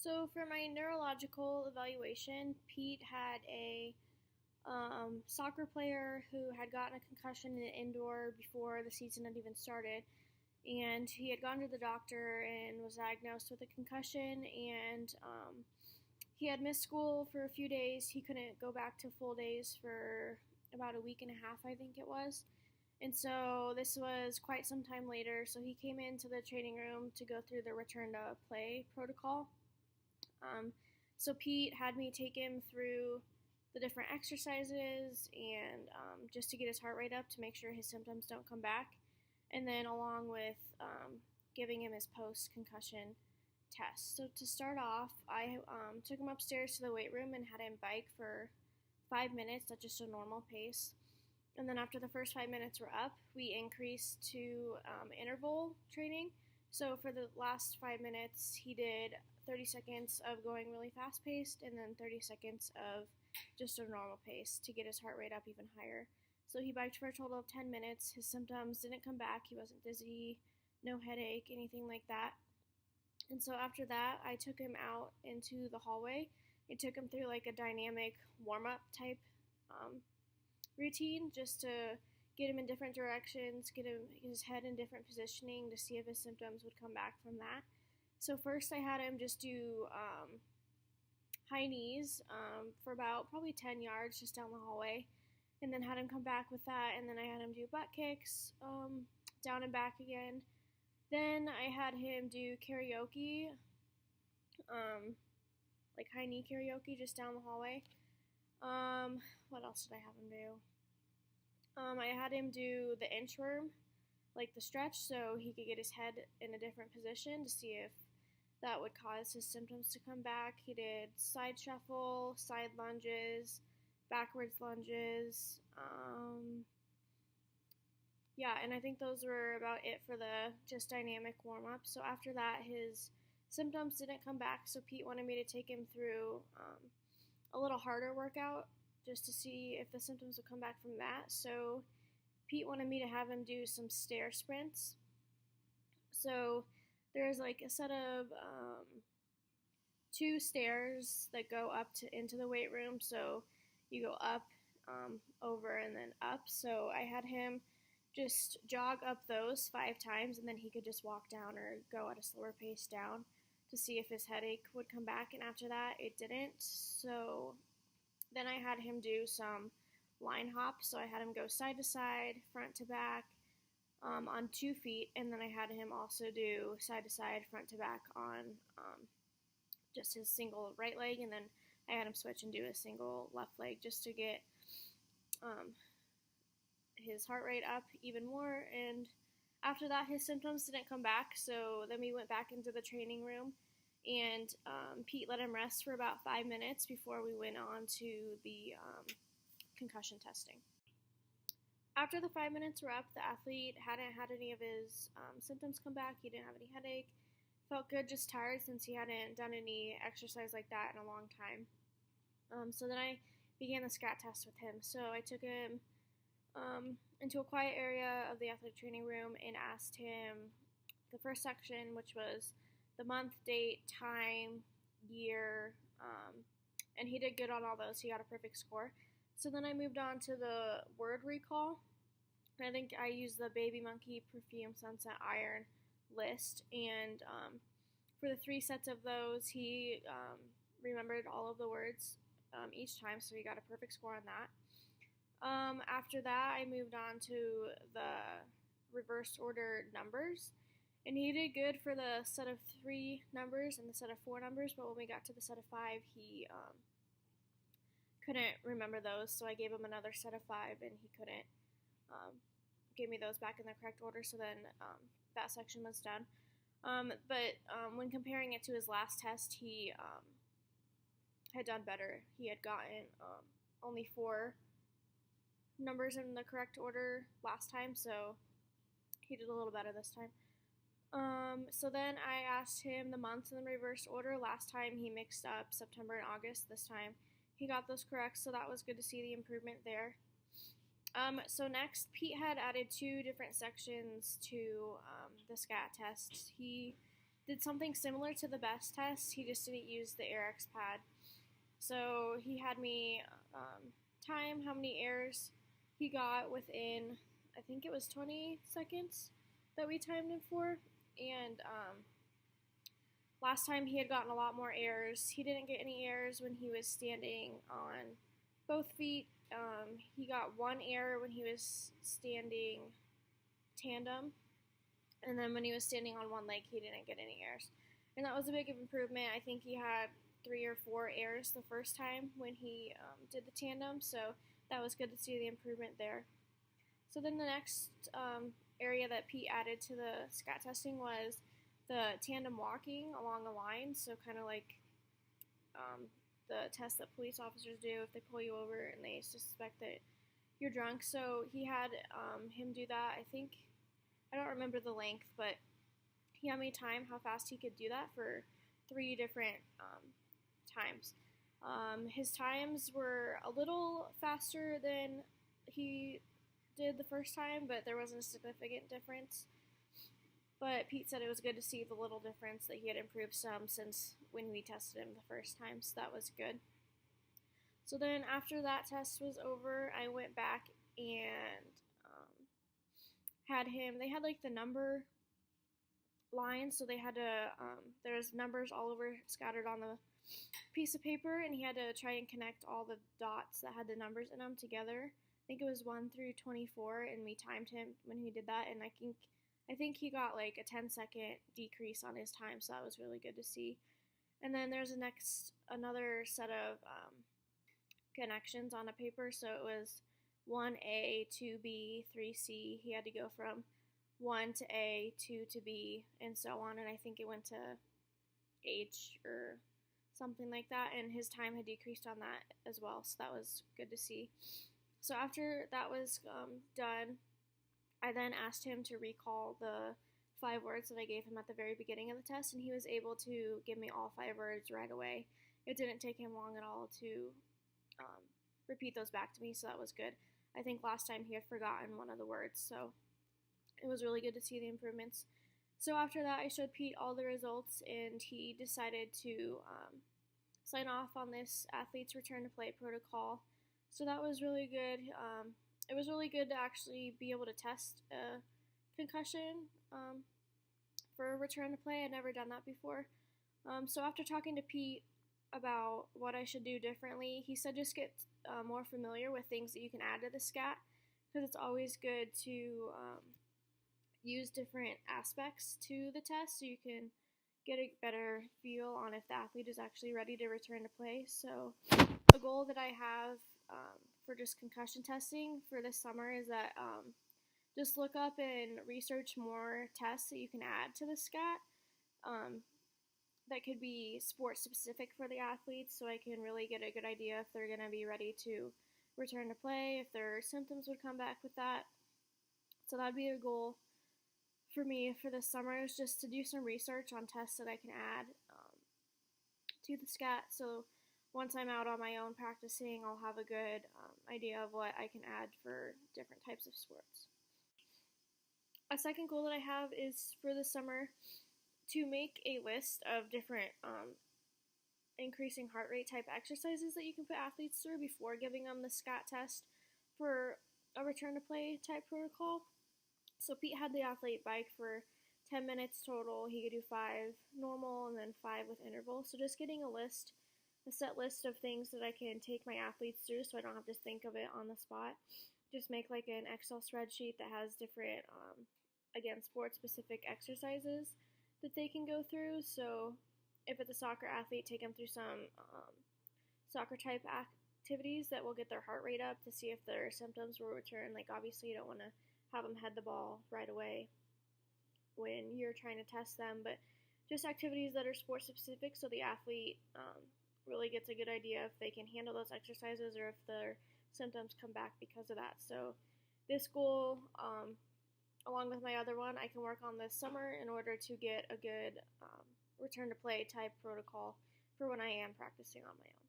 So for my neurological evaluation, Pete had a soccer player who had gotten a concussion in an indoor before the season had even started, and he had gone to the doctor and was diagnosed with a concussion, and he had missed school for a few days. He couldn't go back to full days for about a week and a half, I think it was. And so this was quite some time later. So he came into the training room to go through the return to play protocol. Um, so Pete had me take him through the different exercises and just to get his heart rate up to make sure his symptoms don't come back. And then along with giving him his post-concussion test. So to start off, I took him upstairs to the weight room and had him bike for 5 minutes at just a normal pace. And then after the first 5 minutes were up, we increased to interval training. So for the last 5 minutes, he did 30 seconds of going really fast paced and then 30 seconds of just a normal pace to get his heart rate up even higher. So he biked for a total of 10 minutes. His symptoms didn't come back. He wasn't dizzy, no headache, anything like that. And so after that, I took him out into the hallway. I took him through like a dynamic warm-up type routine just to get him in different directions, get his head in different positioning to see if his symptoms would come back from that. So first I had him just do high knees for about probably 10 yards just down the hallway, and then had him come back with that, and then I had him do butt kicks down and back again. Then I had him do karaoke, like high knee karaoke just down the hallway. What else did I have him do? I had him do the inchworm, like the stretch, so he could get his head in a different position to see if that would cause his symptoms to come back. He did side shuffle, side lunges, backwards lunges. Yeah, and I think those were about it for the just dynamic warm-up. So after that, his symptoms didn't come back, so Pete wanted me to take him through a little harder workout just to see if the symptoms would come back from that. So Pete wanted me to have him do some stair sprints. So there's like a set of 2 stairs that go up into the weight room. So you go up, over, and then up. So I had him just jog up those 5 times, and then he could just walk down or go at a slower pace down to see if his headache would come back. And after that, it didn't. So then I had him do some line hops. So I had him go side to side, front to back, on 2 feet, and then I had him also do side to side, front to back on just his single right leg, and then I had him switch and do a single left leg just to get his heart rate up even more. And after that, his symptoms didn't come back, so then we went back into the training room, and Pete let him rest for about 5 minutes before we went on to the concussion testing. After the 5 minutes were up, the athlete hadn't had any of his symptoms come back. He didn't have any headache. Felt good, just tired since he hadn't done any exercise like that in a long time. So then I began the scat test with him. So I took him into a quiet area of the athletic training room and asked him the first section, which was the month, date, time, year, and he did good on all those. He got a perfect score. So then I moved on to the word recall. I think I used the baby monkey, perfume, sunset, iron list, and for the 3 sets of those, he remembered all of the words each time, so he got a perfect score on that. After that, I moved on to the reverse order numbers, and he did good for the set of 3 numbers and the set of 4 numbers, but when we got to the set of 5, he couldn't remember those, so I gave him another set of 5, and he couldn't give me those back in the correct order, so then that section was done. But when comparing it to his last test, he had done better. He had gotten only 4 numbers in the correct order last time, so he did a little better this time. So then I asked him the months in the reverse order. Last time he mixed up September and August. This time he got those correct, so that was good to see the improvement there. So next, Pete had added 2 different sections to the SCAT test. He did something similar to the best test. He just didn't use the AirX pad. So he had me time how many airs he got within, I think it was 20 seconds that we timed him for. And last time he had gotten a lot more airs. He didn't get any airs when he was standing on both feet. He got one air when he was standing tandem. And then when he was standing on one leg, he didn't get any airs. And that was a big improvement. I think he had 3 or 4 airs the first time when he did the tandem. So that was good to see the improvement there. So then the next area that Pete added to the SCAT testing was the tandem walking along a line. So kind of like the test that police officers do if they pull you over and they suspect that you're drunk. So he had him do that. I don't remember the length, but he had me time how fast he could do that for 3 different times. His times were a little faster than he did the first time, but there wasn't a significant difference. But Pete said it was good to see the little difference, that he had improved some since when we tested him the first time, so that was good. So then after that test was over, I went back and they had like the number line, so they had to, there's numbers all over scattered on the piece of paper, and he had to try and connect all the dots that had the numbers in them together. I think it was 1 through 24, and we timed him when he did that, and I think he got like a 10-second decrease on his time, so that was really good to see. And then there's another set of connections on a paper, so it was 1A, 2B, 3C. He had to go from 1 to A, 2 to B, and so on, and I think it went to H or something like that, and his time had decreased on that as well, so that was good to see. So after that was done, I then asked him to recall the 5 words that I gave him at the very beginning of the test, and he was able to give me all 5 words right away. It didn't take him long at all to repeat those back to me, so that was good. I think last time he had forgotten one of the words, so it was really good to see the improvements. So after that, I showed Pete all the results, and he decided to sign off on this athlete's return to play protocol. So that was really good. It was really good to actually be able to test a concussion for a return to play. I'd never done that before. So after talking to Pete about what I should do differently, he said just get more familiar with things that you can add to the SCAT, because it's always good to use different aspects to the test so you can get a better feel on if the athlete is actually ready to return to play. So a goal that I have for just concussion testing for this summer is that just look up and research more tests that you can add to the SCAT that could be sport specific for the athletes, so I can really get a good idea if they're going to be ready to return to play, if their symptoms would come back with that. So that'd be a goal for me for this summer, is just to do some research on tests that I can add to the SCAT. So once I'm out on my own practicing, I'll have a good idea of what I can add for different types of sports. A second goal that I have is for the summer to make a list of different increasing heart rate type exercises that you can put athletes through before giving them the SCAT test for a return to play type protocol. So Pete had the athlete bike for 10 minutes total. He could do 5 normal and then 5 with interval. So just getting a set list of things that I can take my athletes through so I don't have to think of it on the spot. Just make like an Excel spreadsheet that has different, again, sport-specific exercises that they can go through. So if it's a soccer athlete, take them through some soccer-type activities that will get their heart rate up to see if their symptoms will return. Like, obviously, you don't want to have them head the ball right away when you're trying to test them, but just activities that are sport-specific so the athlete really gets a good idea if they can handle those exercises or if their symptoms come back because of that. So this goal, along with my other one, I can work on this summer in order to get a good return to play type protocol for when I am practicing on my own.